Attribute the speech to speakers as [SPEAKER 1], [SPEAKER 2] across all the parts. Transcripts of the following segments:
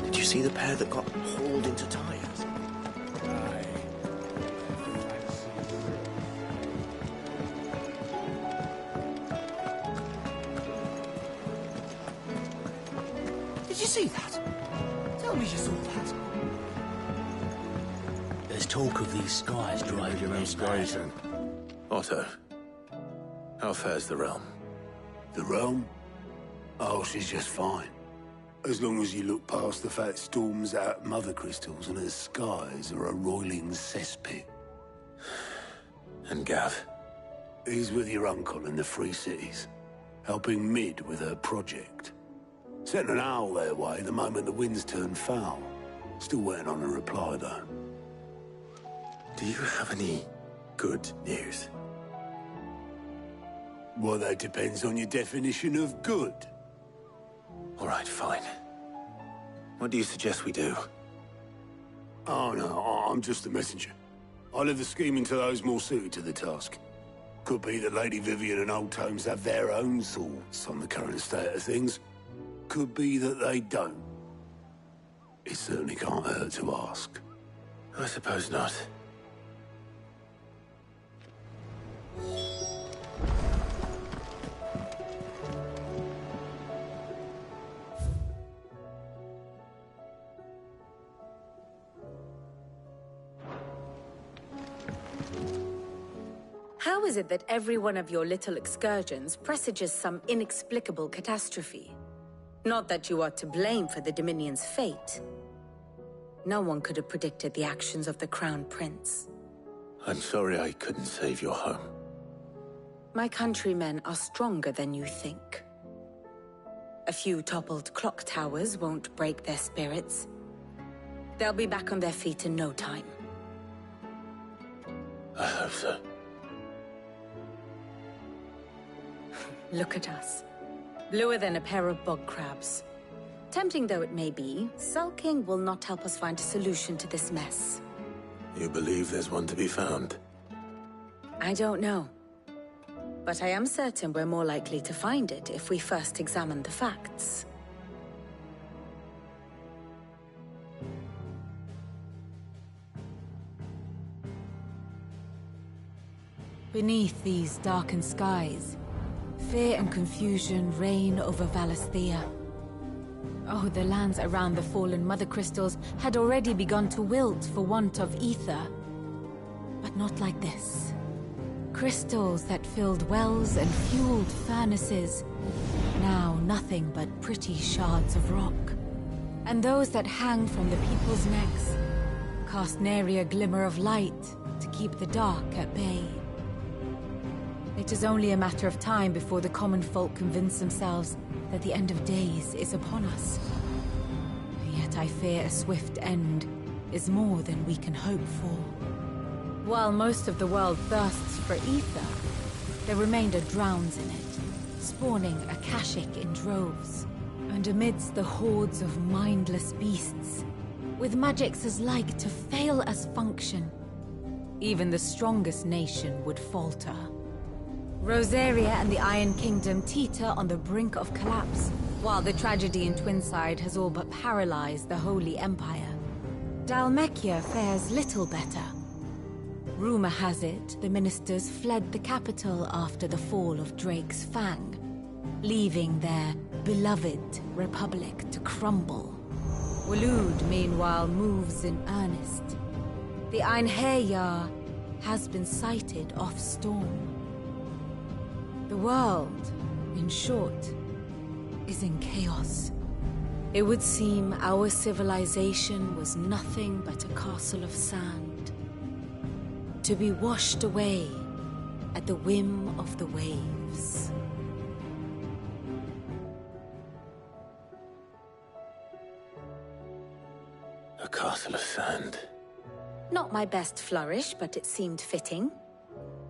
[SPEAKER 1] Did you see the pair that got hauled into tires? Did you see that? Tell me you saw that.
[SPEAKER 2] There's talk of these skies driving
[SPEAKER 3] Your own skies, then.
[SPEAKER 4] Otto, how fares the realm?
[SPEAKER 3] The realm? Oh, she's just fine. As long as you look past the fat storms out mother crystals and her skies are a roiling cesspit.
[SPEAKER 4] And Gav?
[SPEAKER 3] He's with your uncle in the Free Cities, helping Mid with her project. Sent an owl their way the moment the winds turned foul. Still waiting on a reply, though.
[SPEAKER 4] Do you have any good news?
[SPEAKER 3] Well, that depends on your definition of good.
[SPEAKER 4] All right, fine. What do you suggest we do?
[SPEAKER 3] Oh, no, I'm just a messenger. I leave the scheming to those more suited to the task. Could be that Lady Vivian and Old Tomes have their own thoughts on the current state of things. Could be that they don't. It certainly can't hurt to ask.
[SPEAKER 4] I suppose not.
[SPEAKER 5] How is it that every one of your little excursions presages some inexplicable catastrophe? Not that you are to blame for the Dominion's fate. No one could have predicted the actions of the Crown Prince.
[SPEAKER 4] I'm sorry I couldn't save your home.
[SPEAKER 5] My countrymen are stronger than you think. A few toppled clock towers won't break their spirits. They'll be back on their feet in no time.
[SPEAKER 4] I hope so.
[SPEAKER 5] Look at us. Bluer than a pair of bog crabs. Tempting though it may be, sulking will not help us find a solution to this mess.
[SPEAKER 4] You believe there's one to be found?
[SPEAKER 5] I don't know. But I am certain we're more likely to find it if we first examine the facts.
[SPEAKER 6] Beneath these darkened skies, fear and confusion reign over Valisthea. Oh, the lands around the fallen Mother Crystals had already begun to wilt for want of ether. But not like this. Crystals that filled wells and fueled furnaces. Now nothing but pretty shards of rock. And those that hang from the people's necks cast nary a glimmer of light to keep the dark at bay. It is only a matter of time before the common folk convince themselves that the end of days is upon us. Yet I fear a swift end is more than we can hope for. While most of the world thirsts for ether, the remainder drowns in it, spawning Akashic in droves. And amidst the hordes of mindless beasts, with magics as like to fail as function, even the strongest nation would falter. Rosaria and the Iron Kingdom teeter on the brink of collapse, while the tragedy in Twinside has all but paralyzed the Holy Empire. Dalmekia fares little better. Rumor has it the ministers fled the capital after the fall of Drake's Fang, leaving their beloved republic to crumble. Waloed, meanwhile, moves in earnest. The Einherjar has been sighted off-storm. The world, in short, is in chaos. It would seem our civilization was nothing but a castle of sand, to be washed away at the whim of the waves.
[SPEAKER 4] A castle of sand.
[SPEAKER 5] Not my best flourish, but it seemed fitting.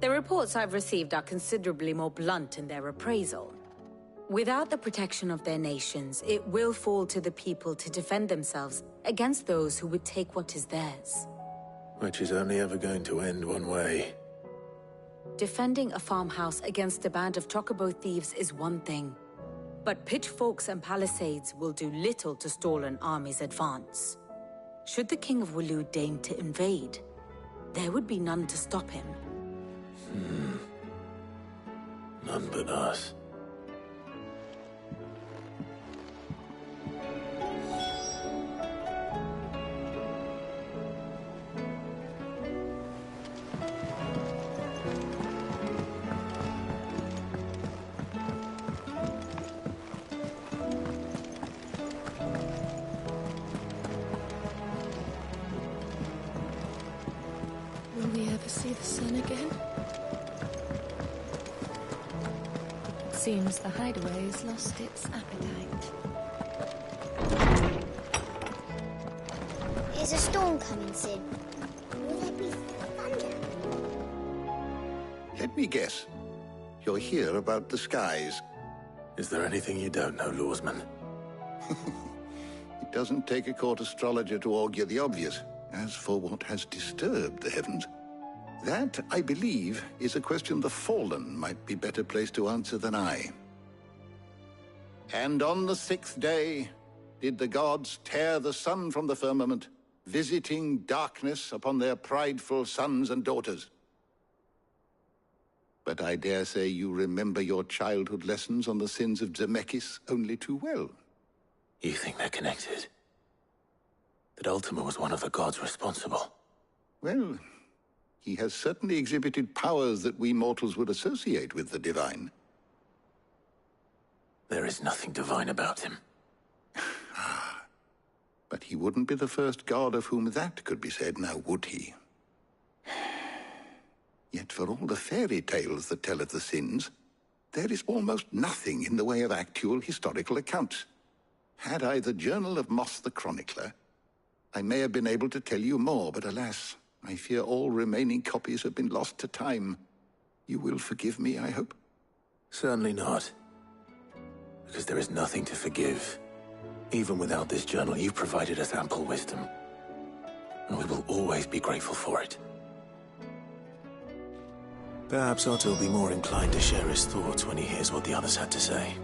[SPEAKER 5] The reports I've received are considerably more blunt in their appraisal. Without the protection of their nations, it will fall to the people to defend themselves against those who would take what is theirs.
[SPEAKER 4] Which is only ever going to end one way.
[SPEAKER 5] Defending a farmhouse against a band of chocobo thieves is one thing, but pitchforks and palisades will do little to stall an army's advance. Should the King of Waloed deign to invade, there would be none to stop him.
[SPEAKER 4] None but us.
[SPEAKER 7] Will we ever see the sun again? It seems the hideaway has lost its appetite.
[SPEAKER 8] Is a storm coming soon? Will there be thunder?
[SPEAKER 9] Let me guess. You're here about the skies.
[SPEAKER 4] Is there anything you don't know, Lawsman?
[SPEAKER 9] It doesn't take a court astrologer to augur the obvious. As for what has disturbed the heavens, that, I believe, is a question the Fallen might be better placed to answer than I. And on the sixth day did the gods tear the sun from the firmament, visiting darkness upon their prideful sons and daughters. But I dare say you remember your childhood lessons on the sins of Zemeckis only too well.
[SPEAKER 4] You think they're connected? That Ultima was one of the gods responsible?
[SPEAKER 9] Well, he has certainly exhibited powers that we mortals would associate with the divine.
[SPEAKER 4] There is nothing divine about him.
[SPEAKER 9] But he wouldn't be the first god of whom that could be said, now would he? Yet for all the fairy tales that tell of the sins, there is almost nothing in the way of actual historical accounts. Had I the Journal of Moss the Chronicler, I may have been able to tell you more, but alas, I fear all remaining copies have been lost to time. You will forgive me, I hope?
[SPEAKER 4] Certainly not. Because there is nothing to forgive. Even without this journal, you've provided us ample wisdom. And we will always be grateful for it. Perhaps Otto will be more inclined to share his thoughts when he hears what the others had to say.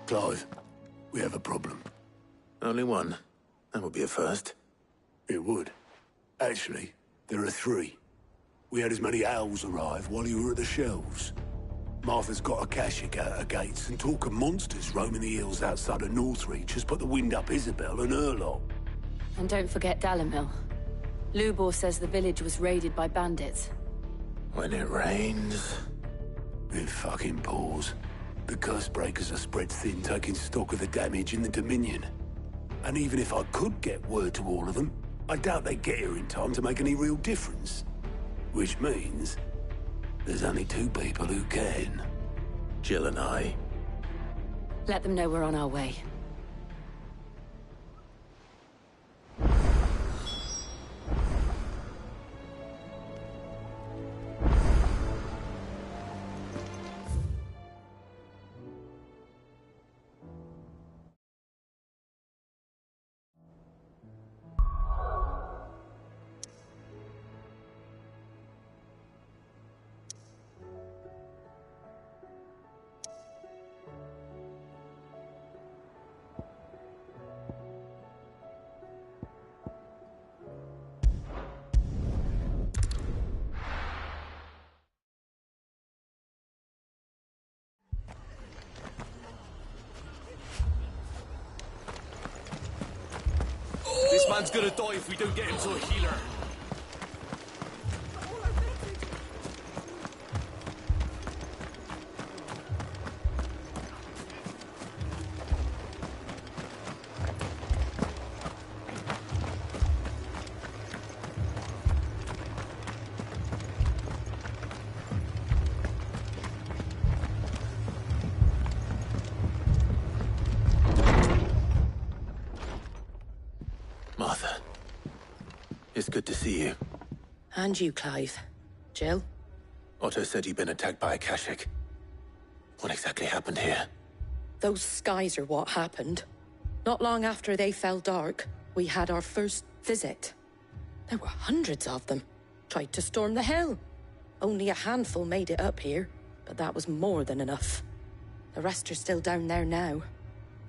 [SPEAKER 3] Clive, we have a problem.
[SPEAKER 4] Only one. That would be a first.
[SPEAKER 3] It would. Actually, there are three. We had as many owls arrive while you were at the shelves. Martha's got a Akashic out her gates, and talk of monsters roaming the hills outside of Northreach has put the wind up Isabel and her lot.
[SPEAKER 7] And don't forget Dalimil. Lubor says the village was raided by bandits.
[SPEAKER 4] When it rains...
[SPEAKER 3] It fucking pours. The Cursebreakers are spread thin, taking stock of the damage in the Dominion. And even if I could get word to all of them, I doubt they'd get here in time to make any real difference. Which means there's only two people who can.
[SPEAKER 4] Jill and I.
[SPEAKER 7] Let them know we're on our way.
[SPEAKER 1] man's gonna die if we don't get him to a healer.
[SPEAKER 4] Martha. It's good to see you.
[SPEAKER 10] And you, Clive. Jill?
[SPEAKER 4] Otto said you'd been attacked by a Akashic. What exactly happened here?
[SPEAKER 10] Those skies are what happened. Not long after they fell dark, we had our first visit. There were hundreds of them. Tried to storm the hell. Only a handful made it up here, but that was more than enough. The rest are still down there now.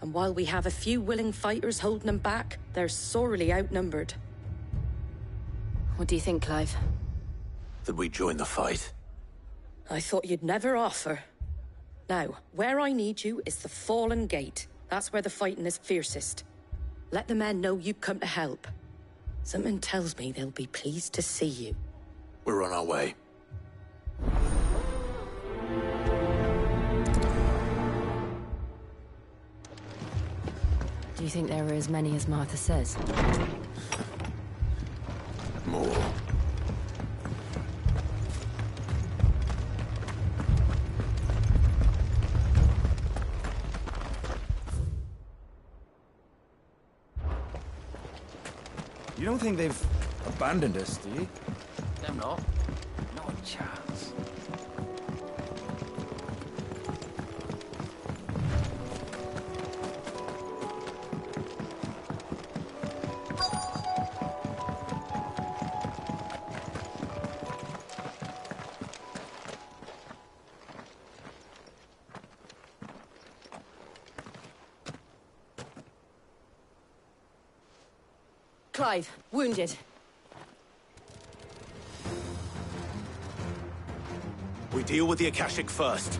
[SPEAKER 10] And while we have a few willing fighters holding them back, they're sorely outnumbered.
[SPEAKER 7] What do you think, Clive?
[SPEAKER 4] That we join the fight?
[SPEAKER 10] I thought you'd never offer. Now, where I need you is the Fallen Gate. That's where the fighting is fiercest. Let the men know you've come to help. Something tells me they'll be pleased to see you.
[SPEAKER 4] We're on our way.
[SPEAKER 7] Do you think there are as many as Martha says?
[SPEAKER 4] More.
[SPEAKER 11] You don't think they've abandoned us, do you?
[SPEAKER 1] Them not. Not a chance.
[SPEAKER 7] Clive, wounded.
[SPEAKER 4] We deal with the Akashic first.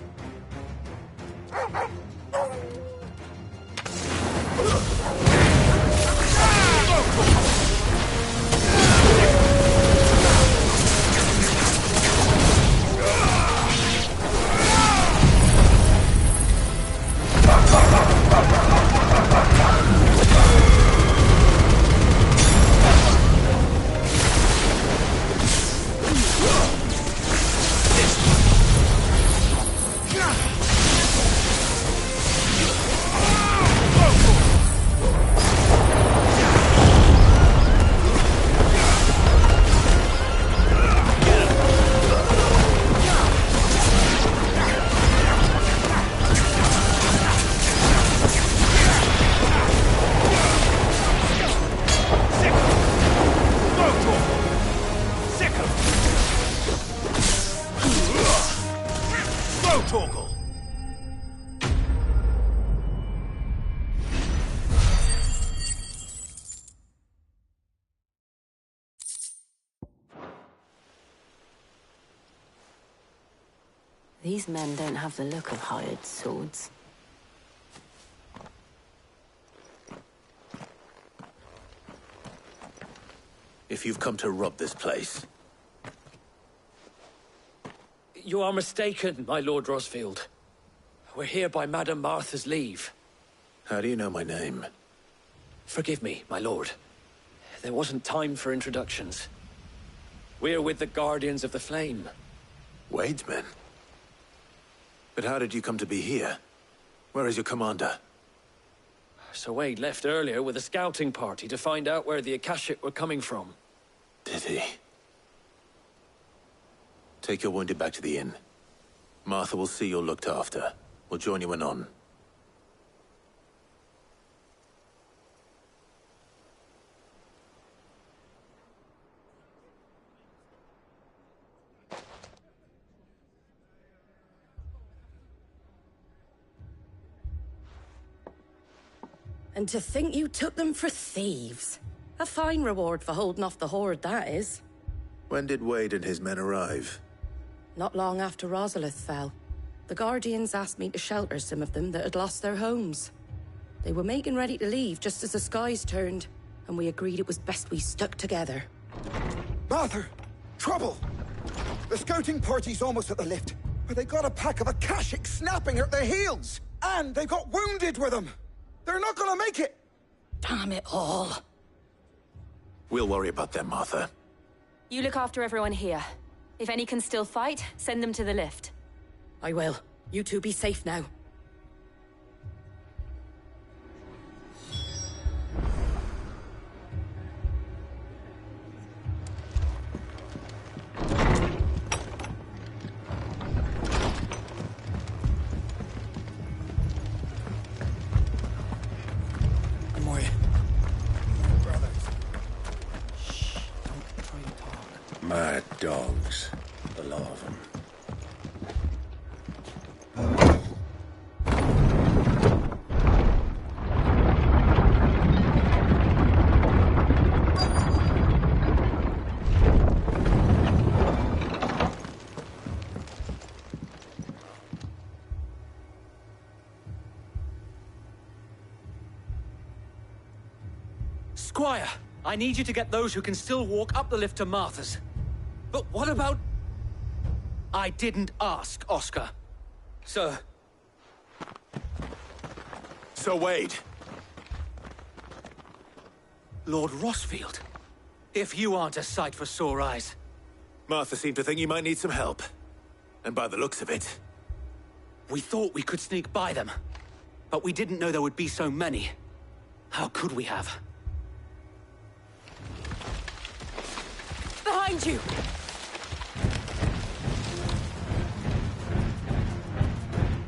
[SPEAKER 7] These men don't have the look of hired swords.
[SPEAKER 4] If you've come to rob this place,
[SPEAKER 1] You are mistaken, my Lord Rosfield. We're here by Madame Martha's leave.
[SPEAKER 4] how do you know my name?
[SPEAKER 1] Forgive me, my lord. There wasn't time for introductions. We're with the Guardians of the Flame.
[SPEAKER 4] Wade's men? But how did you come to be here? Where is your commander?
[SPEAKER 1] Sir Wade left earlier with a scouting party to find out where the Akashic were coming from.
[SPEAKER 4] Did he? Take your wounded back to the inn. Martha will see you're looked after. We'll join you anon.
[SPEAKER 10] And to think you took them for thieves. A fine reward for holding off the horde, that is.
[SPEAKER 4] When did Wade and his men arrive?
[SPEAKER 10] Not long after Rosalith fell. The Guardians asked me to shelter some of them that had lost their homes. They were making ready to leave just as the skies turned. and we agreed it was best we stuck together.
[SPEAKER 12] Martha! Trouble! The scouting party's almost at the lift, but they got a pack of Akashics snapping at their heels! And they got wounded with them! They're not gonna make it!
[SPEAKER 10] Damn it all.
[SPEAKER 4] We'll worry about them, Martha.
[SPEAKER 7] You look after everyone here. If any can still fight, send them to the lift.
[SPEAKER 10] I will. You two be safe now.
[SPEAKER 2] Mad dogs, a lot of them.
[SPEAKER 1] Squire, I need you to get those who can still walk up the lift to Martha's. But what about... I didn't ask, Oscar. Sir.
[SPEAKER 4] Sir Wade.
[SPEAKER 1] Lord Rossfield. If you aren't a sight for sore eyes.
[SPEAKER 4] Martha seemed to think you might need some help. And by the looks of it...
[SPEAKER 1] We thought we could sneak by them. But we didn't know there would be so many. How could we have?
[SPEAKER 7] Behind you!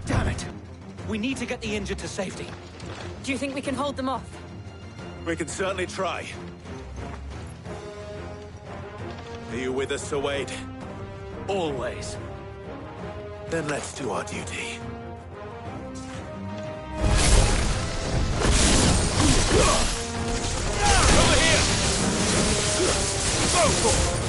[SPEAKER 1] Damn it! We need to get the injured to safety.
[SPEAKER 7] Do you think we can hold them off?
[SPEAKER 4] We can certainly try. Are you with us, Sir Wade?
[SPEAKER 1] Always.
[SPEAKER 4] Then let's do our duty. Over here! Go for it!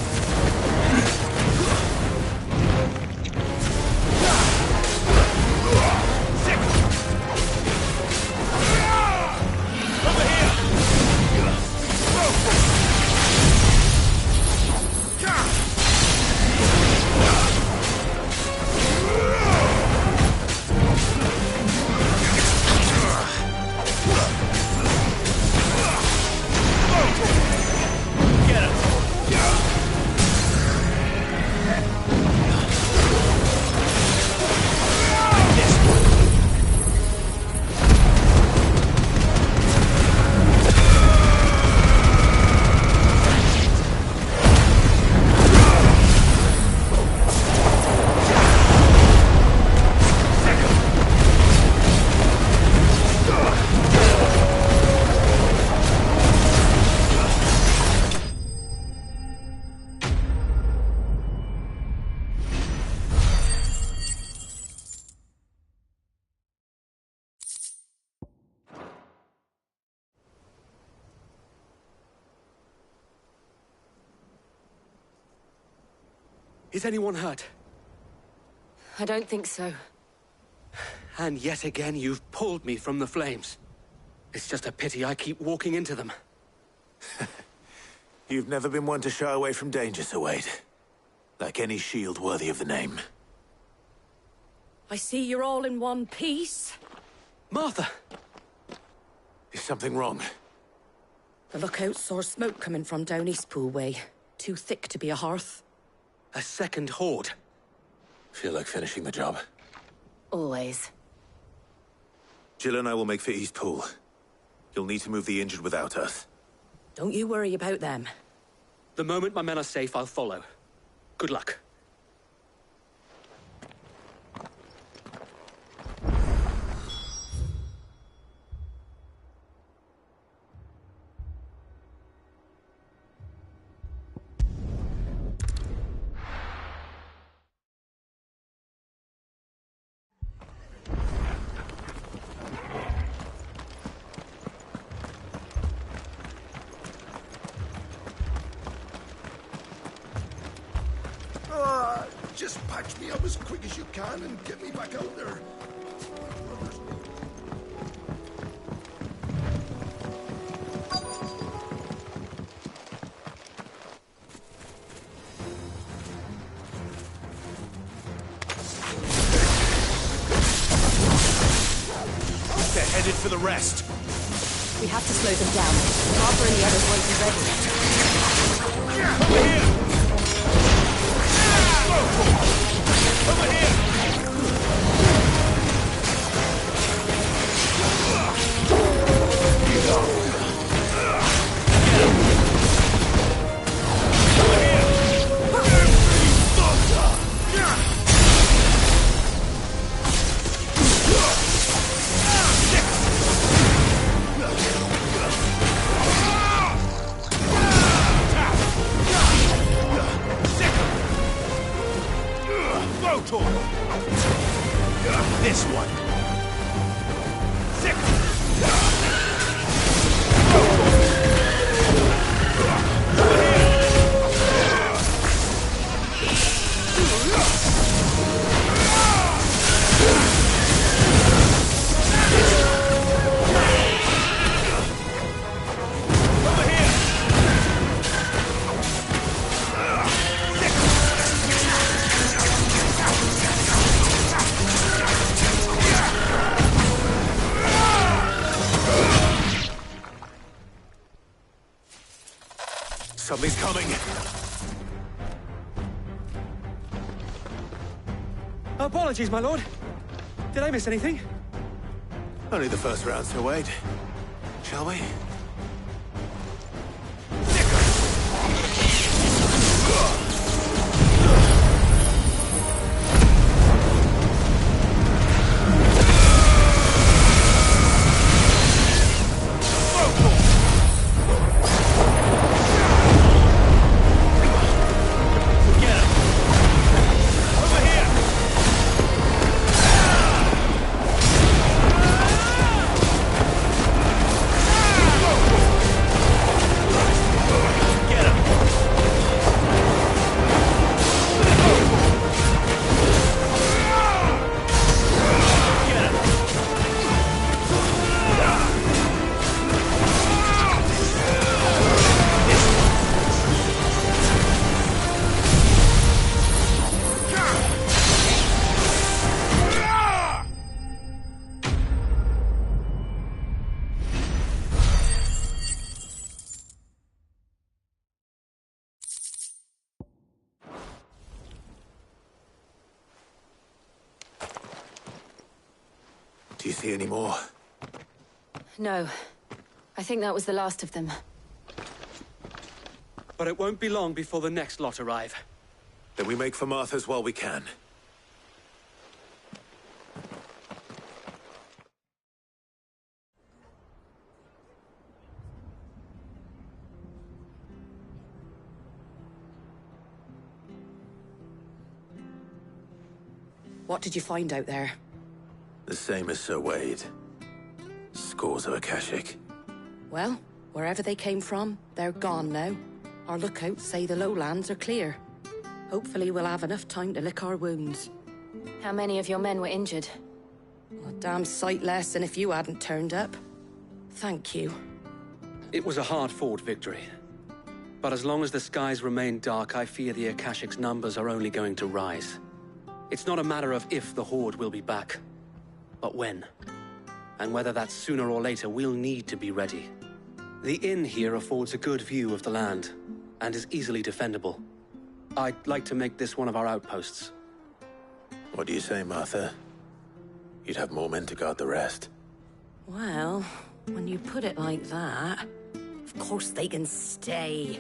[SPEAKER 1] Is anyone hurt?
[SPEAKER 7] I don't think so.
[SPEAKER 1] And yet again, you've pulled me from the flames. It's just a pity I keep walking into them.
[SPEAKER 4] You've never been one to shy away from danger, Sir Wade. Like any shield worthy of the name.
[SPEAKER 10] I see you're all in one piece.
[SPEAKER 1] Martha!
[SPEAKER 4] Is something wrong?
[SPEAKER 10] The lookout saw smoke coming from down Eastpool way. Too thick to be a hearth.
[SPEAKER 1] A second horde.
[SPEAKER 4] Feel like finishing the job?
[SPEAKER 7] Always.
[SPEAKER 4] Jill and I will make for Eastpool. You'll need to move the injured without us.
[SPEAKER 10] Don't you worry about them.
[SPEAKER 1] The moment my men are safe, I'll follow. Good luck.
[SPEAKER 12] Just patch me up as quick as you can and get me back out there.
[SPEAKER 4] the rest.
[SPEAKER 7] We have to slow them down. Harper and the others won't be ready.
[SPEAKER 4] Over here! Over here! This one. Something's coming.
[SPEAKER 1] Apologies, my lord. Did I miss anything?
[SPEAKER 4] Only the first round, so wait. Shall we? Do you see any more?
[SPEAKER 7] No. I think that was the last of them.
[SPEAKER 1] But it won't be long before the next lot arrive.
[SPEAKER 4] Then we make for Martha's while we can.
[SPEAKER 10] What did you find out there?
[SPEAKER 4] The same as Sir Wade. Scores of Akashic.
[SPEAKER 10] Well, wherever they came from, they're gone now. Our lookouts say the lowlands are clear. Hopefully we'll have enough time to lick our wounds.
[SPEAKER 7] How many of your men were injured?
[SPEAKER 10] A damn sight less than if you hadn't turned up. Thank you.
[SPEAKER 1] It was a hard-fought victory. But as long as the skies remain dark, I fear the Akashic's numbers are only going to rise. It's not a matter of if the Horde will be back, but when. And whether that's sooner or later, we'll need to be ready. The inn here affords a good view of the land, and is easily defendable. I'd like to make this one of our outposts.
[SPEAKER 4] What do you say, Martha? You'd have more men to guard the rest.
[SPEAKER 10] Well, when you put it like that, of course they can stay.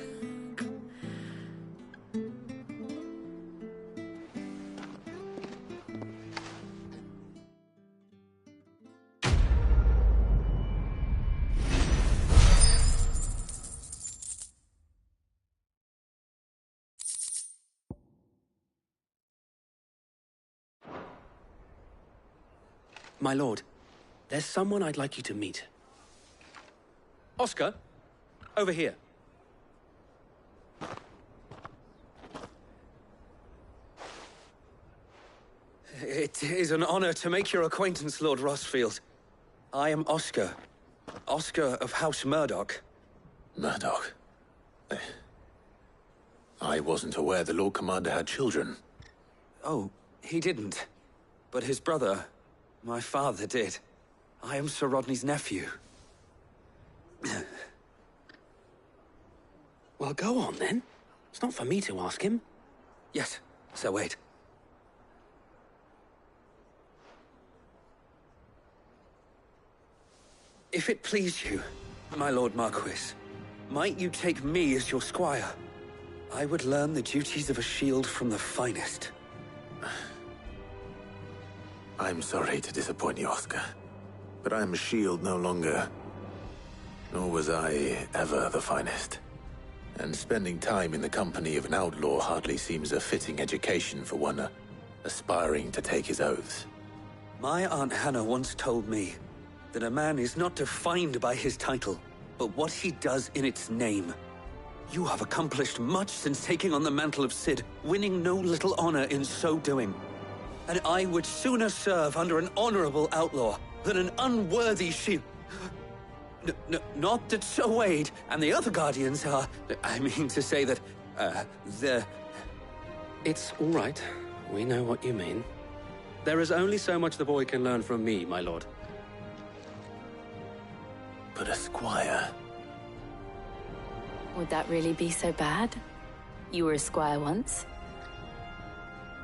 [SPEAKER 1] My lord, there's someone I'd like you to meet. Oscar, over here.
[SPEAKER 13] It is an honor to make your acquaintance, Lord Rossfield. I am Oscar. Oscar of House Murdoch.
[SPEAKER 4] Murdoch? I wasn't aware the Lord Commander had children.
[SPEAKER 13] Oh, he didn't. But his brother, my father, did. I am Sir Rodney's nephew.
[SPEAKER 1] Well, go on, then. It's not for me to ask him.
[SPEAKER 13] Yes, Sir Wade. If it please you, my Lord Marquis, might you take me as your squire? I would learn the duties of a shield from the finest.
[SPEAKER 4] I'm sorry to disappoint you, Oscar, but I am a shield no longer. Nor was I ever the finest. And spending time in the company of an outlaw hardly seems a fitting education for one aspiring to take his oaths.
[SPEAKER 13] My Aunt Hannah once told me that a man is not defined by his title, but what he does in its name. You have accomplished much since taking on the mantle of Cid, winning no little honor in so doing. And I would sooner serve under an honorable outlaw than an unworthy shield. Not that Sir Wade and the other Guardians are... I mean to say that, they're...
[SPEAKER 1] It's all right. We know what you mean. There is only so much the boy can learn from me, my lord.
[SPEAKER 4] But a squire...
[SPEAKER 7] Would that really be so bad? You were a squire once.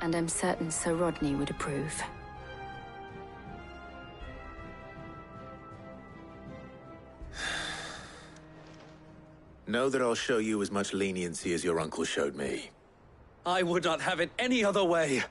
[SPEAKER 7] And I'm certain Sir Rodney would approve.
[SPEAKER 4] Know that I'll show you as much leniency as your uncle showed me.
[SPEAKER 13] I would not have it any other way.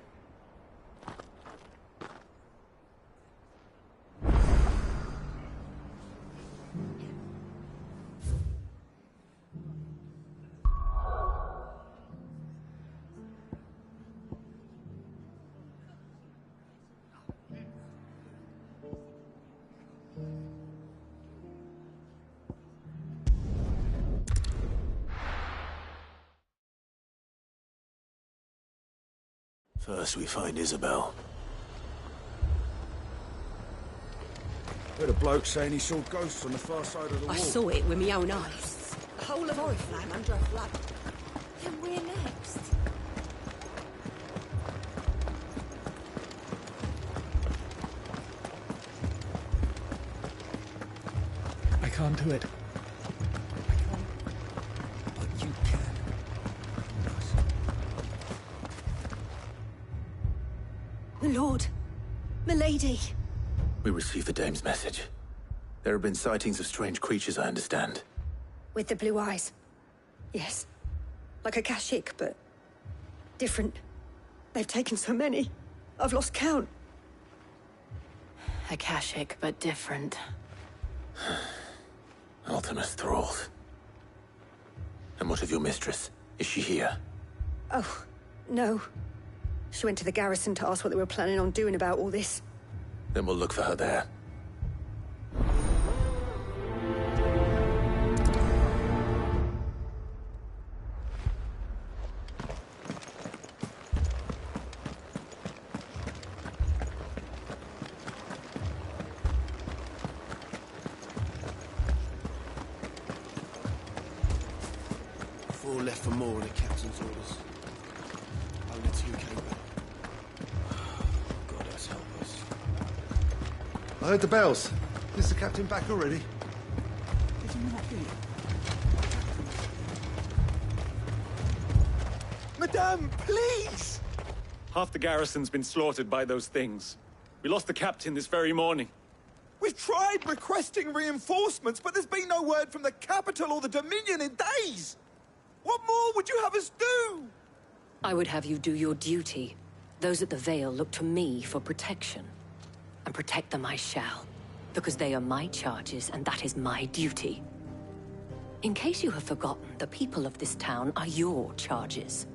[SPEAKER 4] First we find Isabel.
[SPEAKER 11] Heard a bloke saying he saw ghosts on the far side of the wall.
[SPEAKER 10] I saw it with my own eyes. The whole of Oriflamme under a flood.
[SPEAKER 5] Then we're next.
[SPEAKER 11] I can't do it. I can't. But you can.
[SPEAKER 10] My lord. Milady.
[SPEAKER 4] We received the dame's message. There have been sightings of strange creatures, I understand.
[SPEAKER 10] With the blue eyes. Yes. Like a Kashik, but different. They've taken so many. I've lost count.
[SPEAKER 7] Akashic, but different.
[SPEAKER 4] Ultimus thralls. And what of your mistress? Is she here?
[SPEAKER 10] Oh, no. She went to the garrison to ask what they were planning on doing about all this.
[SPEAKER 4] Then we'll look for her there.
[SPEAKER 14] Four left for more on the captain's orders. Only 2 came back. God has help us.
[SPEAKER 15] I heard the bells. Is the captain back already?
[SPEAKER 14] Is he not here?
[SPEAKER 16] Madame, please! Half the garrison's been slaughtered by those things. We lost the captain this very morning.
[SPEAKER 12] We've tried requesting reinforcements, but there's been no word from the capital or the Dominion in days! What more would you have us do?
[SPEAKER 17] I would have you do your duty. Those at the Vale look to me for protection. And protect them I shall, because they are my charges and that is my duty. In case you have forgotten, the people of this town are your charges.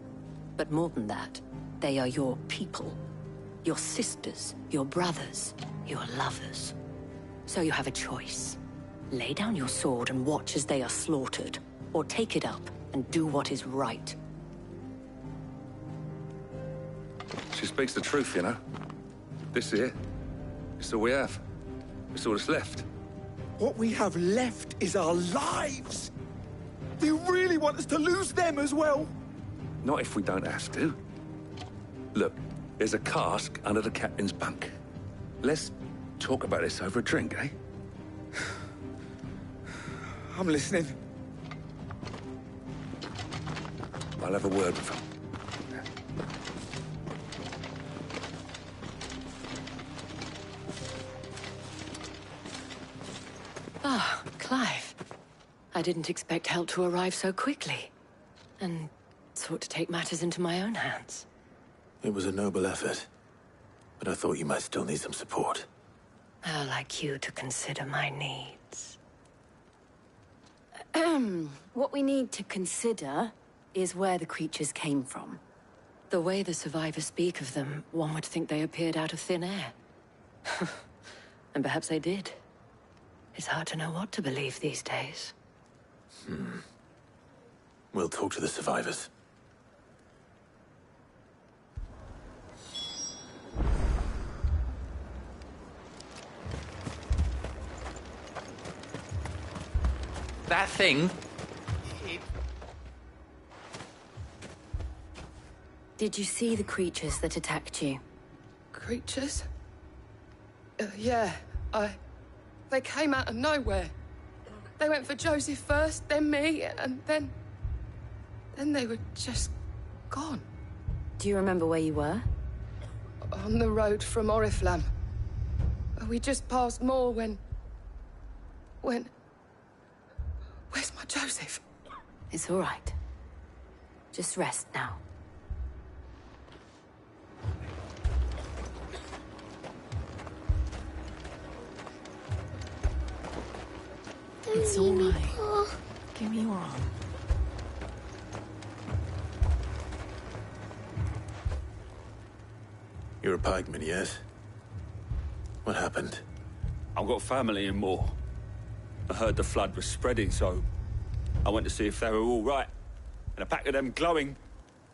[SPEAKER 17] But more than that, they are your people. Your sisters, your brothers, your lovers. So you have a choice. Lay down your sword and watch as they are slaughtered, or take it up and do what is right.
[SPEAKER 18] She speaks the truth, you know. This here, it's all we have. It's all that's left.
[SPEAKER 12] What we have left is our lives! Do you really want us to lose them as well?
[SPEAKER 18] Not if we don't have to. Look, there's a cask under the captain's bunk. Let's talk about this over a drink, eh?
[SPEAKER 12] I'm listening.
[SPEAKER 18] I'll have a word with him.
[SPEAKER 17] Ah, Clive. I didn't expect help to arrive so quickly. And sought to take matters into my own hands.
[SPEAKER 4] It was a noble effort, but I thought you might still need some support.
[SPEAKER 17] I'd like you to consider my needs.
[SPEAKER 7] What we need to consider is where the creatures came from.
[SPEAKER 17] The way the survivors speak of them, one would think they appeared out of thin air. And perhaps they did. It's hard to know what to believe these days.
[SPEAKER 4] We'll talk to the survivors.
[SPEAKER 19] That thing...
[SPEAKER 7] Did you see the creatures that attacked you?
[SPEAKER 10] Creatures? Yeah, They came out of nowhere. They went for Joseph first, then me, and then they were just gone.
[SPEAKER 7] Do you remember where you were?
[SPEAKER 10] On the road from Oriflamme. We just passed Moor when... Where's my Joseph?
[SPEAKER 7] It's all right. Just rest now.
[SPEAKER 6] It's all right. Give me your arm.
[SPEAKER 4] You're a pikeman, yes? What happened?
[SPEAKER 13] I've got family in Moor. I heard the flood was spreading, so I went to see if they were all right. And a pack of them glowing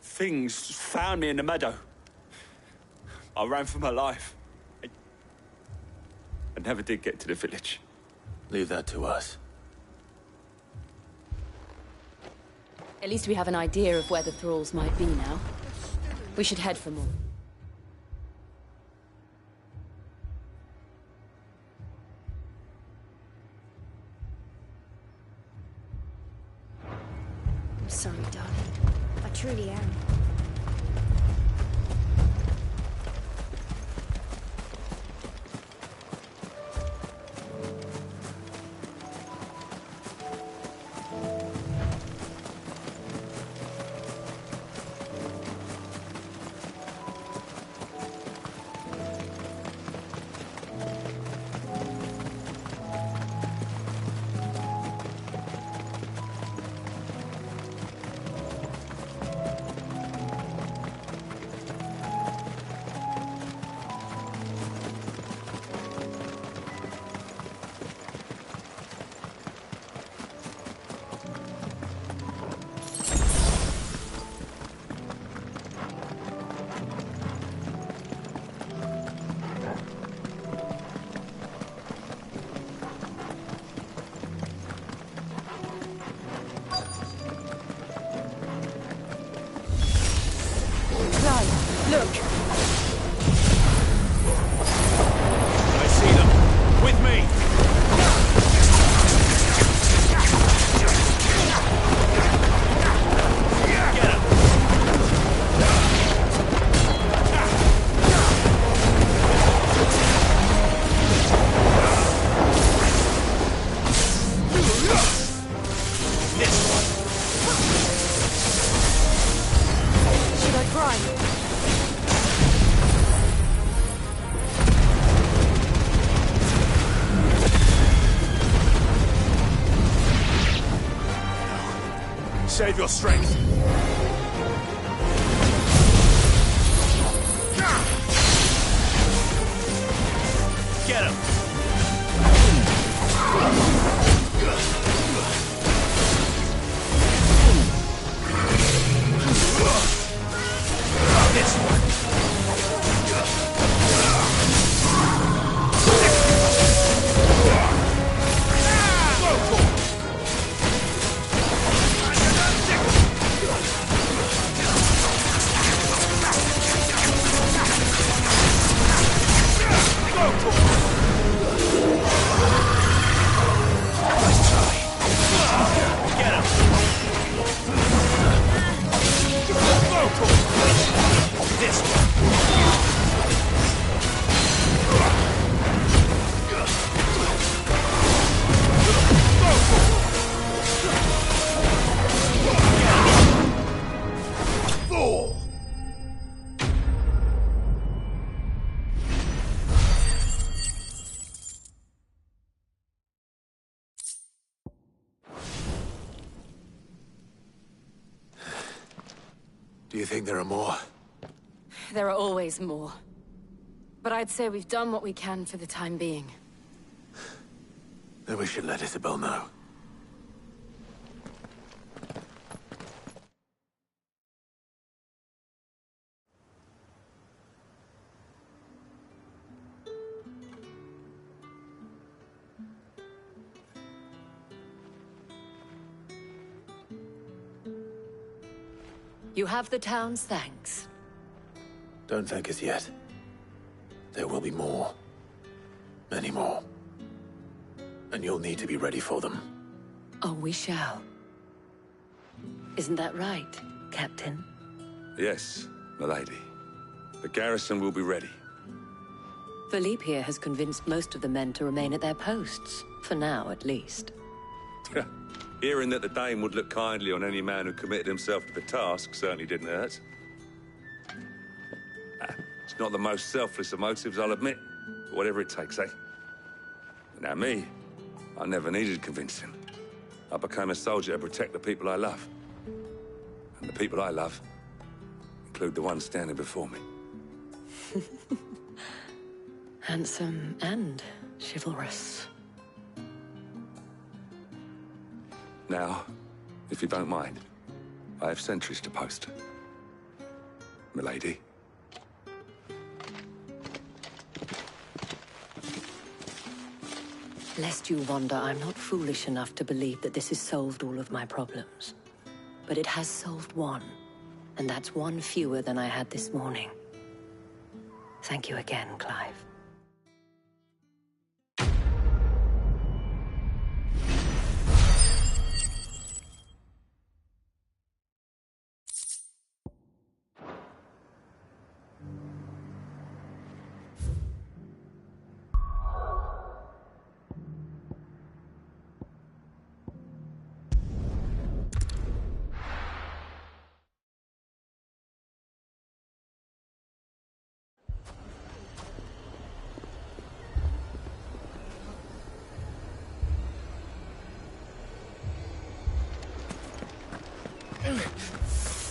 [SPEAKER 13] things found me in the meadow. I ran for my life. I never did get to the village.
[SPEAKER 4] Leave that to us.
[SPEAKER 7] At least we have an idea of where the thralls might be now. We should head for more.
[SPEAKER 8] I'm sorry, darling. I truly am.
[SPEAKER 10] Look!
[SPEAKER 14] I see them. With me! Get him! This one!
[SPEAKER 10] Should I cry?
[SPEAKER 14] Save your strength. Get him. This one.
[SPEAKER 4] you think there are more?
[SPEAKER 17] There are always more. But I'd say we've done what we can for the time being.
[SPEAKER 4] Then we should let Isabel know.
[SPEAKER 17] You have the town's thanks.
[SPEAKER 4] Don't thank us yet. There will be more. Many more. And you'll need to be ready for them.
[SPEAKER 17] Oh, we shall. Isn't that right, Captain?
[SPEAKER 18] Yes, milady. The garrison will be ready.
[SPEAKER 17] Philippe here has convinced most of the men to remain at their posts. For now, at least.
[SPEAKER 18] Hearing that the Dane would look kindly on any man who committed himself to the task certainly didn't hurt. It's not the most selfless of motives, I'll admit. But whatever it takes, eh? Now me, I never needed convincing. I became a soldier to protect the people I love. And the people I love include the ones standing before me.
[SPEAKER 17] Handsome and chivalrous.
[SPEAKER 18] Now, if you don't mind, I have sentries to post. Milady.
[SPEAKER 17] Lest you wonder, I'm not foolish enough to believe that this has solved all of my problems. But it has solved one, and that's one fewer than I had this morning. Thank you again, Clive.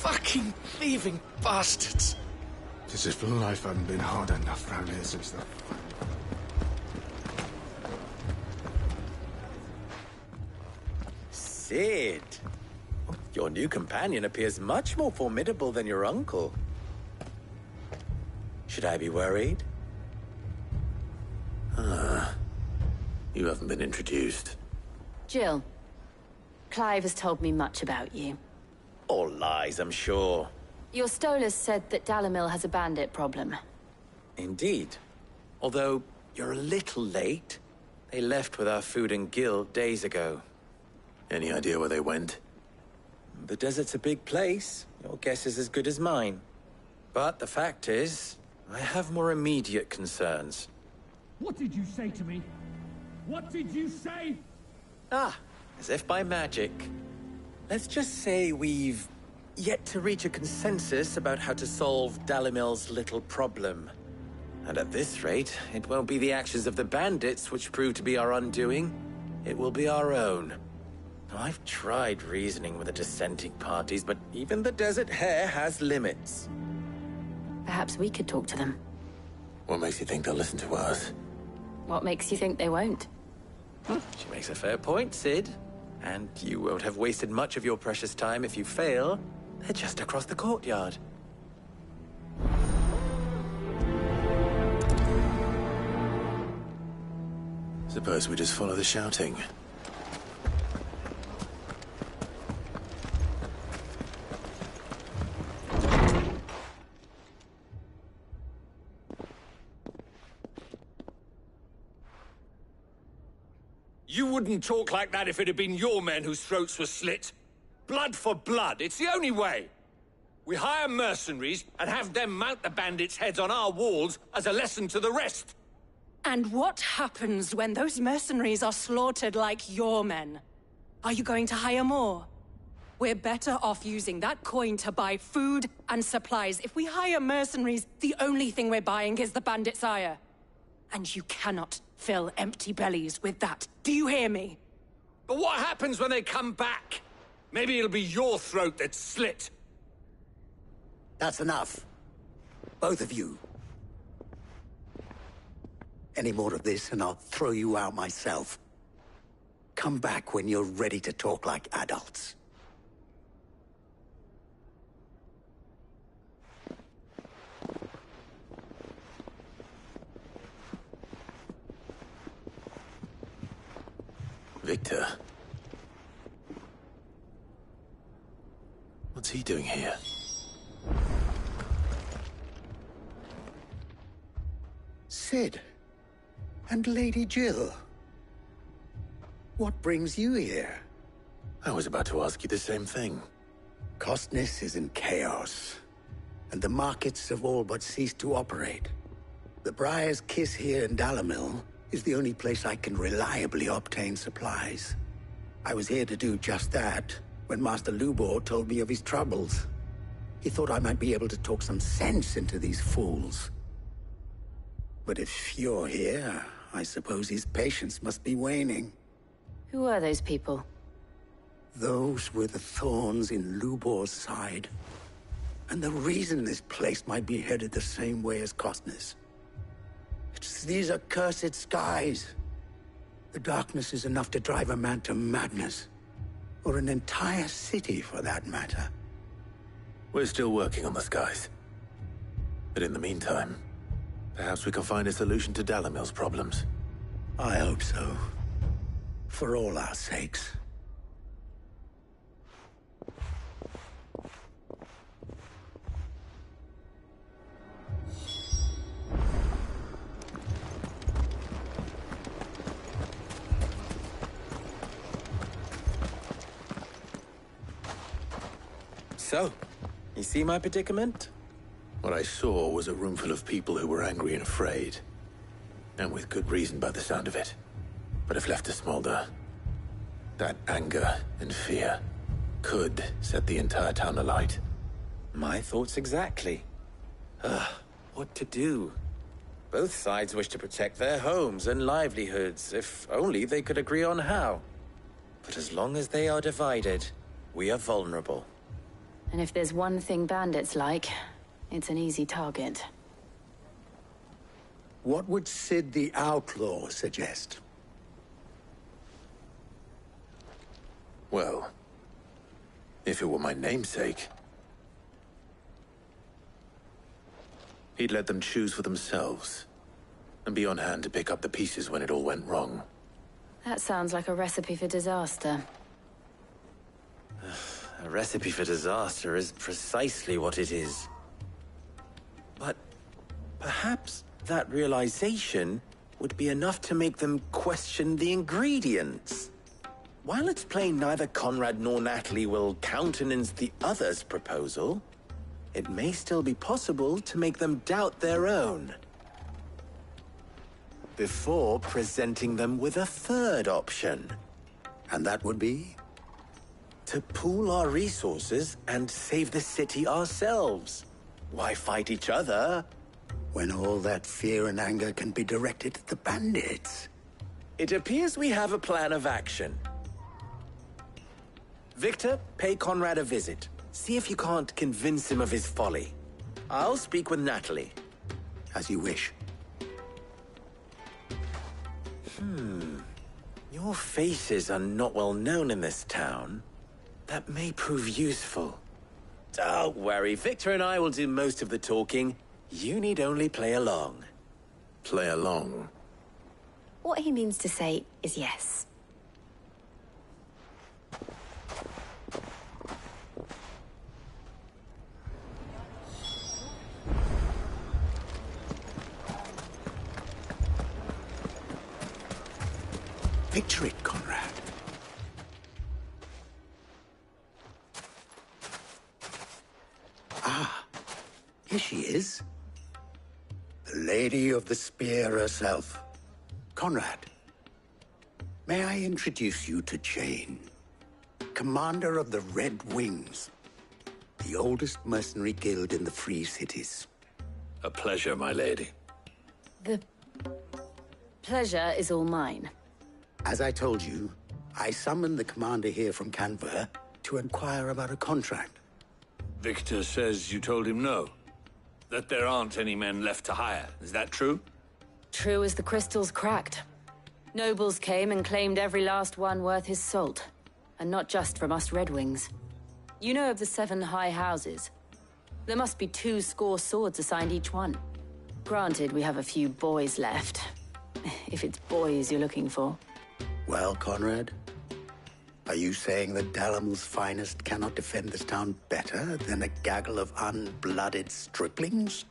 [SPEAKER 14] Fucking thieving bastards! As if life hadn't been hard enough round here since the...
[SPEAKER 20] Sid! Your new companion appears much more formidable than your uncle. Should I be worried?
[SPEAKER 4] You haven't been introduced.
[SPEAKER 7] Jill, Clive has told me much about you.
[SPEAKER 20] All lies, I'm sure.
[SPEAKER 7] Your Stolas said that Dalimil has a bandit problem.
[SPEAKER 20] Indeed. Although, you're a little late. They left with our food and guild days ago.
[SPEAKER 4] Any idea where they went?
[SPEAKER 20] The desert's a big place. Your guess is as good as mine. But the fact is, I have more immediate concerns.
[SPEAKER 11] What did you say to me? What did you say?
[SPEAKER 20] Ah, as if by magic. Let's just say we've yet to reach a consensus about how to solve Dalimil's little problem. And at this rate, it won't be the actions of the bandits which prove to be our undoing. It will be our own. I've tried reasoning with the dissenting parties, but even the Desert Hare has limits.
[SPEAKER 7] Perhaps we could talk to them.
[SPEAKER 4] What makes you think they'll listen to us?
[SPEAKER 7] What makes you think they won't?
[SPEAKER 20] She makes a fair point, Sid. And you won't have wasted much of your precious time if you fail. They're just across the courtyard.
[SPEAKER 4] Suppose we just follow the shouting.
[SPEAKER 21] You wouldn't talk like that if it had been your men whose throats were slit. Blood for blood, it's the only way. We hire mercenaries and have them mount the bandits' heads on our walls as a lesson to the rest.
[SPEAKER 10] And what happens when those mercenaries are slaughtered like your men? Are you going to hire more? We're better off using that coin to buy food and supplies. If we hire mercenaries, the only thing we're buying is the bandits' ire. And you cannot fill empty bellies with that. Do you hear me?
[SPEAKER 21] But what happens when they come back? Maybe it'll be your throat that's slit.
[SPEAKER 2] That's enough. Both of you. Any more of this and I'll throw you out myself. Come back when you're ready to talk like adults.
[SPEAKER 4] Victor. What's he doing here?
[SPEAKER 2] Sid. And Lady Jill. What brings you here?
[SPEAKER 4] I was about to ask you the same thing.
[SPEAKER 2] Costness is in chaos, and the markets have all but ceased to operate. The Briar's Kiss here in Dalimil is the only place I can reliably obtain supplies. I was here to do just that when Master Lubor told me of his troubles. He thought I might be able to talk some sense into these fools. But if you're here, I suppose his patience must be waning.
[SPEAKER 7] Who are those people?
[SPEAKER 2] Those were the thorns in Lubor's side. And the reason this place might be headed the same way as Costness. It's these accursed skies. The darkness is enough to drive a man to madness. Or an entire city, for that matter.
[SPEAKER 4] We're still working on the skies. But in the meantime, perhaps we can find a solution to Dalimil's problems.
[SPEAKER 2] I hope so. For all our sakes.
[SPEAKER 20] So, you see my predicament?
[SPEAKER 4] What I saw was a room full of people who were angry and afraid. And with good reason by the sound of it. But if left to smolder, that anger and fear could set the entire town alight.
[SPEAKER 20] My thoughts exactly. What to do? Both sides wish to protect their homes and livelihoods, if only they could agree on how. But as long as they are divided, we are vulnerable.
[SPEAKER 7] And if there's one thing bandits like, it's an easy target.
[SPEAKER 2] What would Sid the Outlaw suggest?
[SPEAKER 4] Well, if it were my namesake, he'd let them choose for themselves and be on hand to pick up the pieces when it all went wrong.
[SPEAKER 7] That sounds like a recipe for disaster.
[SPEAKER 20] A recipe for disaster is precisely what it is. But perhaps that realization would be enough to make them question the ingredients. While it's plain neither Conrad nor Natalie will countenance the other's proposal, it may still be possible to make them doubt their own. Before presenting them with a third option.
[SPEAKER 2] And that would be?
[SPEAKER 20] To pool our resources and save the city ourselves. Why fight each other?
[SPEAKER 2] When all that fear and anger can be directed at the bandits.
[SPEAKER 20] It appears we have a plan of action. Victor, pay Conrad a visit. See if you can't convince him of his folly. I'll speak with Natalie.
[SPEAKER 2] As you wish.
[SPEAKER 20] Your faces are not well known in this town. That may prove useful. Don't worry, Victor and I will do most of the talking. You need only play along.
[SPEAKER 4] Play along?
[SPEAKER 7] What he means to say is yes.
[SPEAKER 2] Picture it, Conrad. Ah, here she is. The Lady of the Spear herself. Conrad, may I introduce you to Jane, commander of the Red Wings, the oldest mercenary guild in the Free Cities.
[SPEAKER 18] A pleasure, my lady.
[SPEAKER 7] The pleasure is all mine.
[SPEAKER 2] As I told you, I summoned the commander here from Canver to inquire about a contract.
[SPEAKER 21] Victor says you told him no. That there aren't any men left to hire. Is that true?
[SPEAKER 7] True as the crystals cracked. Nobles came and claimed every last one worth his salt. And not just from us Red Wings. You know of the 7 high houses. There must be 2 swords assigned each one. Granted, we have a few boys left. If it's boys you're looking for.
[SPEAKER 2] Well, Conrad, are you saying that Dalamil's finest cannot defend this town better than a gaggle of unblooded striplings?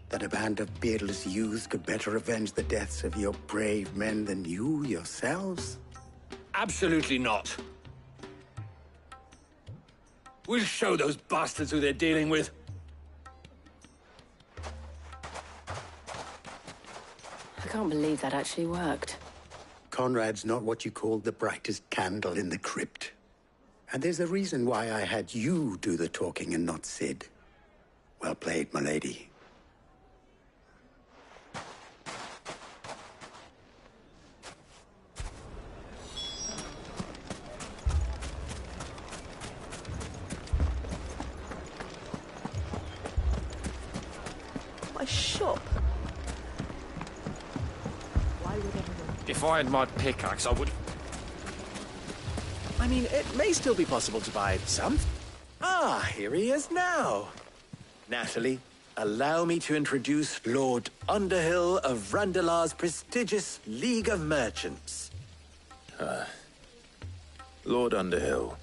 [SPEAKER 2] That a band of beardless youths could better avenge the deaths of your brave men than you yourselves?
[SPEAKER 21] Absolutely not. We'll show those bastards who they're dealing with.
[SPEAKER 7] I can't believe that actually worked.
[SPEAKER 2] Conrad's not what you call the brightest candle in the crypt. And there's a reason why I had you do the talking and not Sid. Well played, my lady.
[SPEAKER 9] My shop.
[SPEAKER 14] If I had my pickaxe, I would... I mean, it may still be possible to buy some.
[SPEAKER 20] Ah, here he is now. Natalie, allow me to introduce Lord Underhill of Randalar's prestigious League of Merchants.
[SPEAKER 4] Lord Underhill.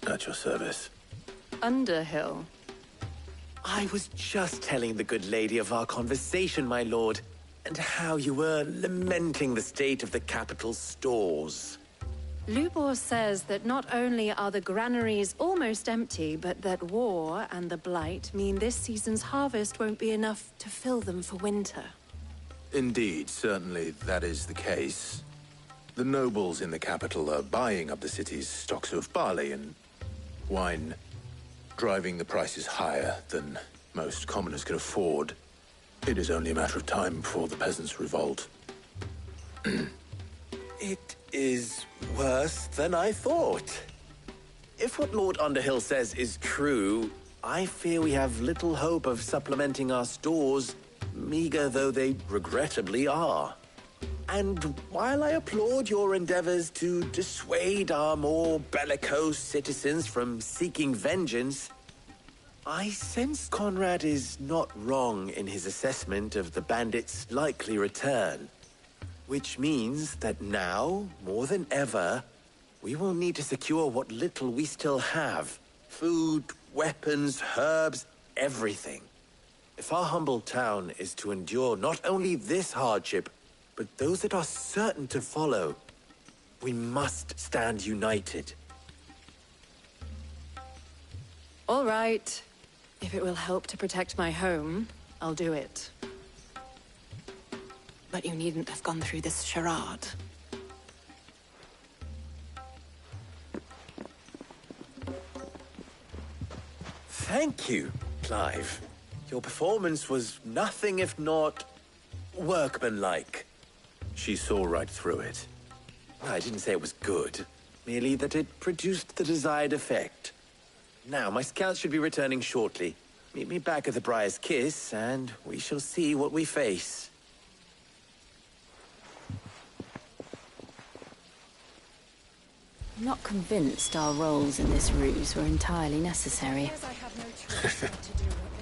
[SPEAKER 4] At your service.
[SPEAKER 7] Underhill?
[SPEAKER 20] I was just telling the good lady of our conversation, my lord, and how you were lamenting the state of the capital's stores.
[SPEAKER 22] Lubor says that not only are the granaries almost empty, but that war and the Blight mean this season's harvest won't be enough to fill them for winter.
[SPEAKER 4] Indeed, certainly that is the case. The nobles in the capital are buying up the city's stocks of barley and wine, driving the prices higher than most commoners can afford. It is only a matter of time before the peasants revolt.
[SPEAKER 20] It is worse than I thought. If what Lord Underhill says is true, I fear we have little hope of supplementing our stores, meager though they regrettably are. And while I applaud your endeavors to dissuade our more bellicose citizens from seeking vengeance, I sense Conrad is not wrong in his assessment of the bandits' likely return. Which means that now, more than ever, we will need to secure what little we still have. Food, weapons, herbs, everything. If our humble town is to endure not only this hardship, but those that are certain to follow, we must stand united.
[SPEAKER 22] All right. If it will help to protect my home, I'll do it. But you needn't have gone through this charade.
[SPEAKER 20] Thank you, Clive. Your performance was nothing if not workmanlike.
[SPEAKER 4] She saw right through it.
[SPEAKER 20] I didn't say it was good, merely that it produced the desired effect. Now, my scouts should be returning shortly. Meet me back at the Briar's Kiss, and we shall see what we face.
[SPEAKER 7] I'm not convinced our roles in this ruse were entirely necessary.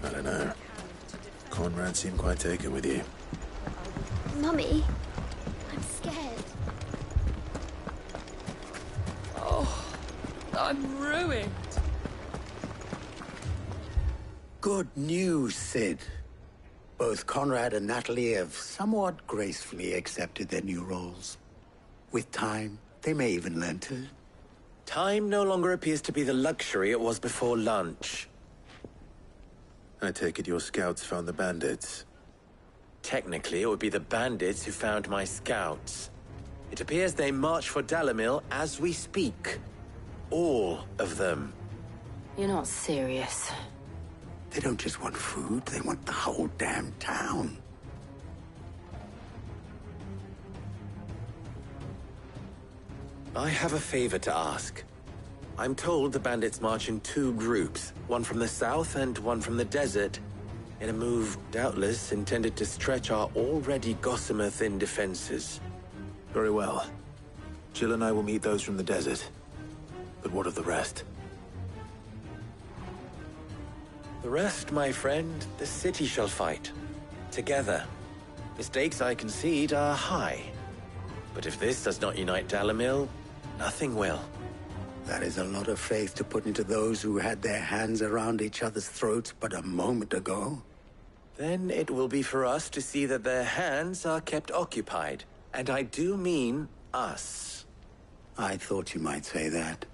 [SPEAKER 4] I don't know. Conrad seemed quite taken with you.
[SPEAKER 8] Mummy, I'm scared.
[SPEAKER 10] Oh, I'm ruined.
[SPEAKER 2] Good news, Sid. Both Conrad and Natalie have somewhat gracefully accepted their new roles. With time, they may even learn to.
[SPEAKER 20] Time no longer appears to be the luxury it was before lunch.
[SPEAKER 4] I take it your scouts found the bandits.
[SPEAKER 20] Technically, it would be the bandits who found my scouts. It appears they march for Dalamil as we speak. All of them.
[SPEAKER 7] You're not serious.
[SPEAKER 2] They don't just want food, they want the whole damn town.
[SPEAKER 20] I have a favor to ask. I'm told the bandits march in 2 groups, one from the south and one from the desert, in a move doubtless intended to stretch our already gossamer-thin defenses.
[SPEAKER 4] Very well. Jill and I will meet those from the desert. But what of the rest?
[SPEAKER 20] The rest, my friend, the city shall fight. Together. The stakes, I concede, are high. But if this does not unite Dalimil, nothing will.
[SPEAKER 2] That is a lot of faith to put into those who had their hands around each other's throats but a moment ago.
[SPEAKER 20] Then it will be for us to see that their hands are kept occupied. And I do mean us.
[SPEAKER 2] I thought you might say that.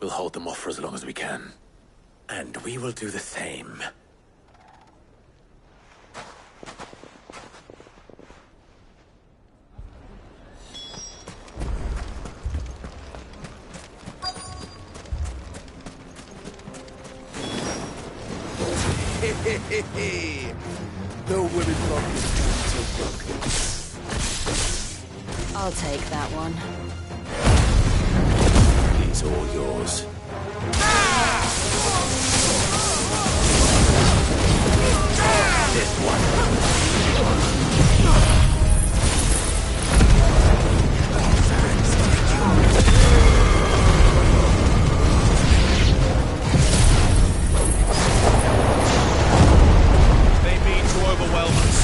[SPEAKER 4] We'll hold them off for as long as we can.
[SPEAKER 20] And we will do the same.
[SPEAKER 14] No women rocket.
[SPEAKER 7] I'll take that one.
[SPEAKER 4] It's all yours.
[SPEAKER 20] This one.
[SPEAKER 21] They mean to overwhelm us.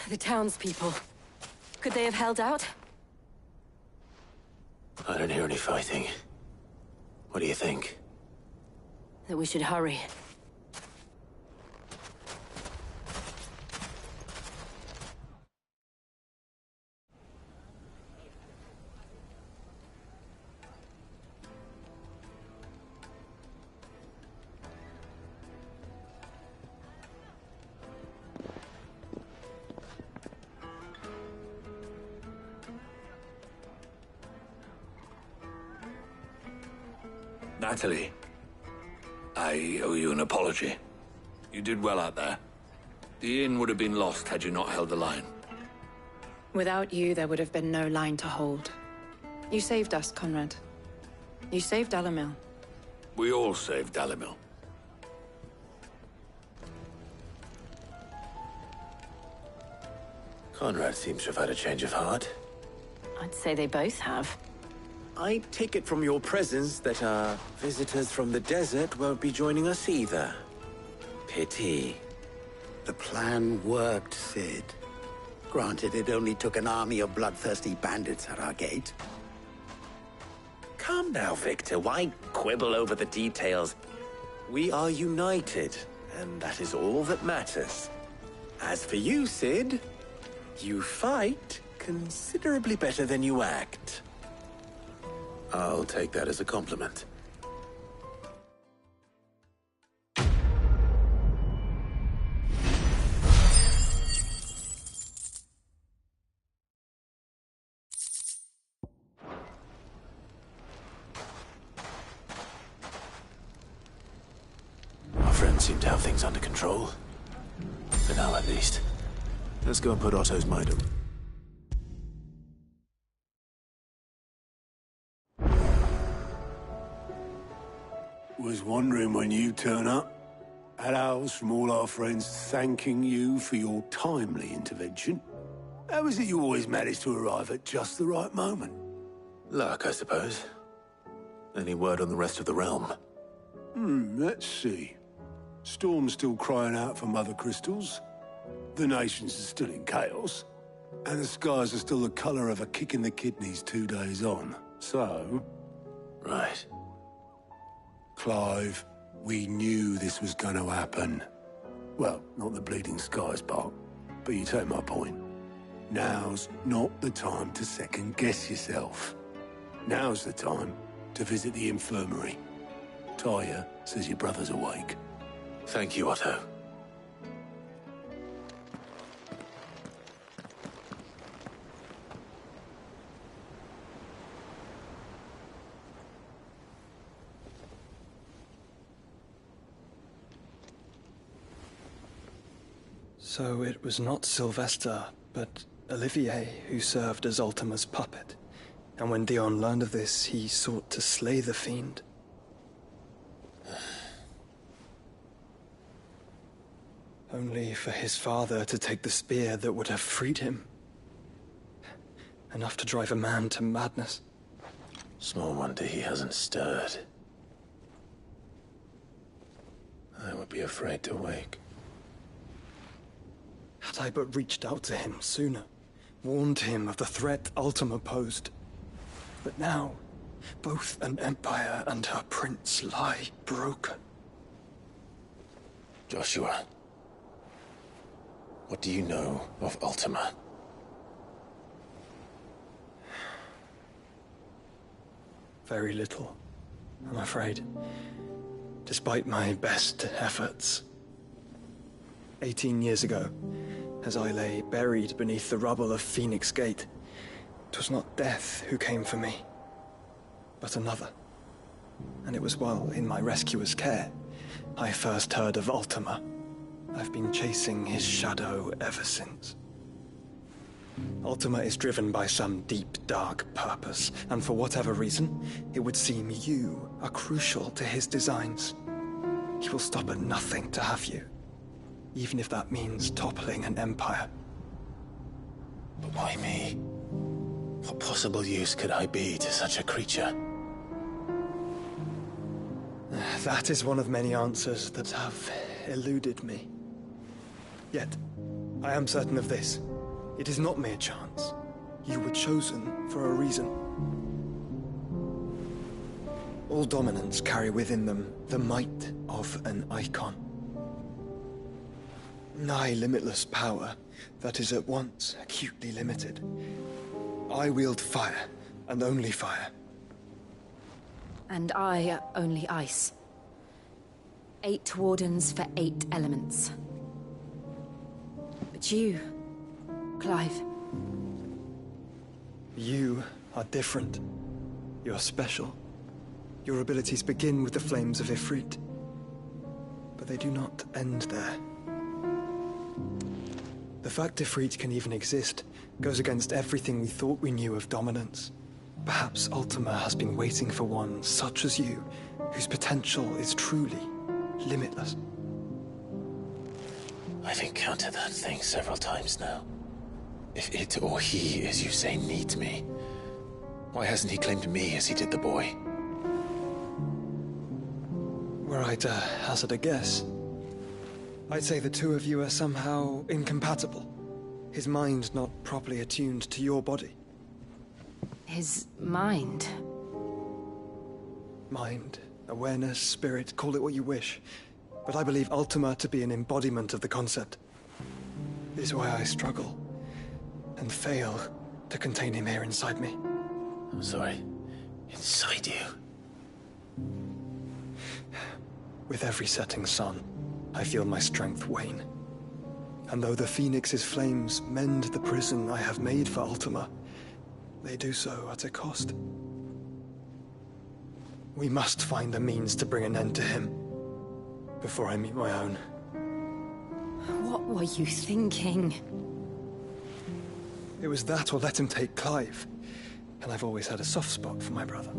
[SPEAKER 7] The townspeople. Could they have held out?
[SPEAKER 4] I don't hear any fighting. What do you think?
[SPEAKER 7] That we should hurry.
[SPEAKER 18] Natalie, I owe you an apology. You did well out there. The inn would have been lost had you not held the line.
[SPEAKER 22] Without you, there would have been no line to hold. You saved us, Conrad. You saved Dalimil.
[SPEAKER 18] We all saved Dalimil.
[SPEAKER 4] Conrad seems to have had a change of heart.
[SPEAKER 7] I'd say they both have.
[SPEAKER 20] I take it from your presence that our visitors from the desert won't be joining us either. Pity.
[SPEAKER 2] The plan worked, Sid. Granted, it only took an army of bloodthirsty bandits at our gate.
[SPEAKER 20] Come now, Victor. Why quibble over the details? We are united, and that is all that matters. As for you, Sid, you fight considerably better than you act.
[SPEAKER 4] I'll take that as a compliment. have things under control. For now, at least. Let's go and put Otto's mind at...
[SPEAKER 1] Was wondering when you turn up. Had owls from all our friends thanking you for your timely intervention. How is it you always manage to arrive at just the right moment?
[SPEAKER 4] Luck, I suppose. Any word on the rest of the realm?
[SPEAKER 1] Let's see. Storm's still crying out for mother crystals. The nations are still in chaos. And the skies are still the color of a kick in the kidneys 2 days on. So...
[SPEAKER 4] Right.
[SPEAKER 1] Clive, we knew this was going to happen. Well, not the bleeding skies part, but you take my point. Now's not the time to second-guess yourself. Now's the time to visit the infirmary. Tyre says your brother's awake.
[SPEAKER 4] Thank you, Otto.
[SPEAKER 11] So it was not Sylvester, but Olivier who served as Ultima's puppet. And when Dion learned of this, he sought to slay the fiend. Only for his father to take the spear that would have freed him. Enough to drive a man to madness.
[SPEAKER 4] Small wonder he hasn't stirred. I would be afraid to wake.
[SPEAKER 11] Had I but reached out to him sooner, warned him of the threat Ultima posed. But now, both an empire and her prince lie broken.
[SPEAKER 4] Joshua, what do you know of Ultima?
[SPEAKER 11] Very little, I'm afraid. Despite my best efforts. 18 years ago, as I lay buried beneath the rubble of Phoenix Gate, 'twas not death who came for me, but another. And it was while in my rescuer's care, I first heard of Ultima. I've been chasing his shadow ever since. Ultima is driven by some deep, dark purpose, and for whatever reason, it would seem you are crucial to his designs. He will stop at nothing to have you. Even if that means toppling an empire.
[SPEAKER 4] But why me? What possible use could I be to such a creature?
[SPEAKER 11] That is one of many answers that have eluded me. Yet, I am certain of this. It is not mere chance. You were chosen for a reason. All dominants carry within them the might of an icon. Nigh limitless power that is at once acutely limited. I wield fire, and only fire.
[SPEAKER 6] And I only ice. 8 wardens for 8 elements. But you, Clive.
[SPEAKER 11] You are different. You're special. Your abilities begin with the flames of Ifrit. But they do not end there. The fact Ifrit can even exist goes against everything we thought we knew of dominance. Perhaps Ultima has been waiting for one such as you, whose potential is truly limitless.
[SPEAKER 4] I've encountered that thing several times now. If it or he, as you say, needs me, why hasn't he claimed me as he did the boy?
[SPEAKER 11] Were I to hazard a guess, I'd say the two of you are somehow incompatible. His mind not properly attuned to your body.
[SPEAKER 6] His mind?
[SPEAKER 11] Mind, awareness, spirit, call it what you wish. But I believe Ultima to be an embodiment of the concept. This is why I struggle and fail to contain him here inside me.
[SPEAKER 4] I'm sorry. Inside you?
[SPEAKER 11] With every setting sun, I feel my strength wane. And though the Phoenix's flames mend the prison I have made for Ultima, they do so at a cost. We must find a means to bring an end to him. before I meet my own.
[SPEAKER 17] What were you thinking?
[SPEAKER 11] It was that or let him take Clive. And I've always had a soft spot for my brother.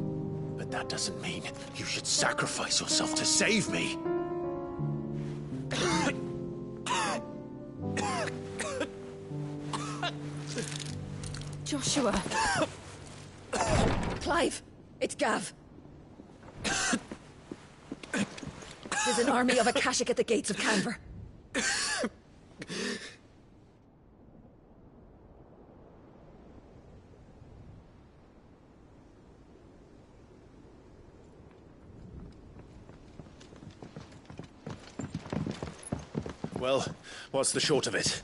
[SPEAKER 14] But that doesn't mean you should sacrifice yourself to save me.
[SPEAKER 10] Joshua! Clive! It's Gav! There's an army of Akashic at the gates of Canver.
[SPEAKER 14] Well, what's the short of it?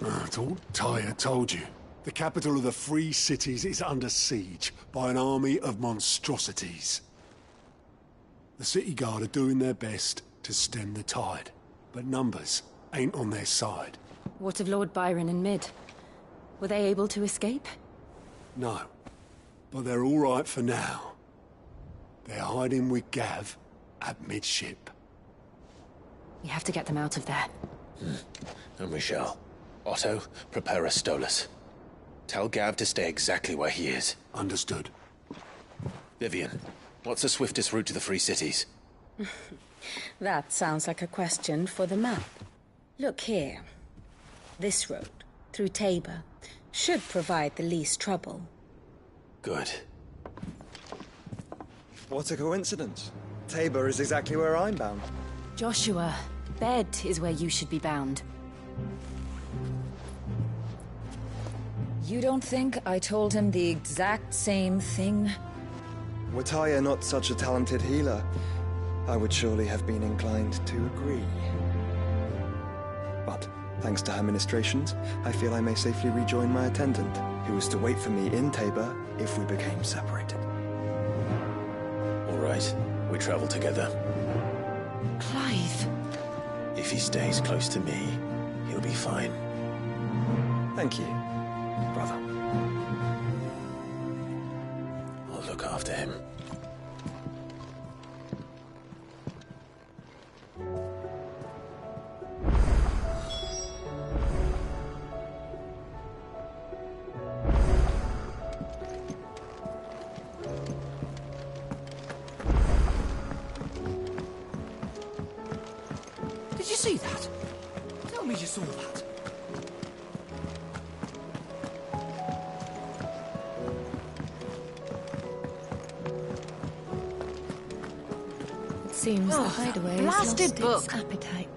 [SPEAKER 1] It's all Tyre told you. The capital of the Free Cities is under siege by an army of monstrosities. The City Guard are doing their best to stem the tide, but numbers ain't on their side.
[SPEAKER 7] What of Lord Byron and Mid? Were they able to escape?
[SPEAKER 1] No, but they're all right for now. They're hiding with Gav at midship.
[SPEAKER 7] We have to get them out of there.
[SPEAKER 14] And we shall. Otto, prepare a Stolas. Tell Gav to stay exactly where he is.
[SPEAKER 1] Understood.
[SPEAKER 14] Vivian, what's the swiftest route to the Free Cities?
[SPEAKER 6] That sounds like a question for the map. Look here. This road, through Tabor, should provide the least trouble.
[SPEAKER 14] Good.
[SPEAKER 11] What a coincidence. Tabor is exactly where I'm bound.
[SPEAKER 7] Joshua, Bed is where you should be bound.
[SPEAKER 6] You don't think I told him the exact same thing?
[SPEAKER 11] Were Tyre not such a talented healer, I would surely have been inclined to agree. But, thanks to her ministrations, I feel I may safely rejoin my attendant, who was to wait for me in Tabor if we became separated.
[SPEAKER 14] All right, we travel together.
[SPEAKER 7] Clive!
[SPEAKER 14] If he stays close to me, he'll be fine.
[SPEAKER 11] Thank you, brother.
[SPEAKER 14] I'll look after him. Did you see that? Tell me you saw that.
[SPEAKER 6] It seems the hideaway has
[SPEAKER 7] blasted
[SPEAKER 6] lost
[SPEAKER 7] book.
[SPEAKER 6] its appetite.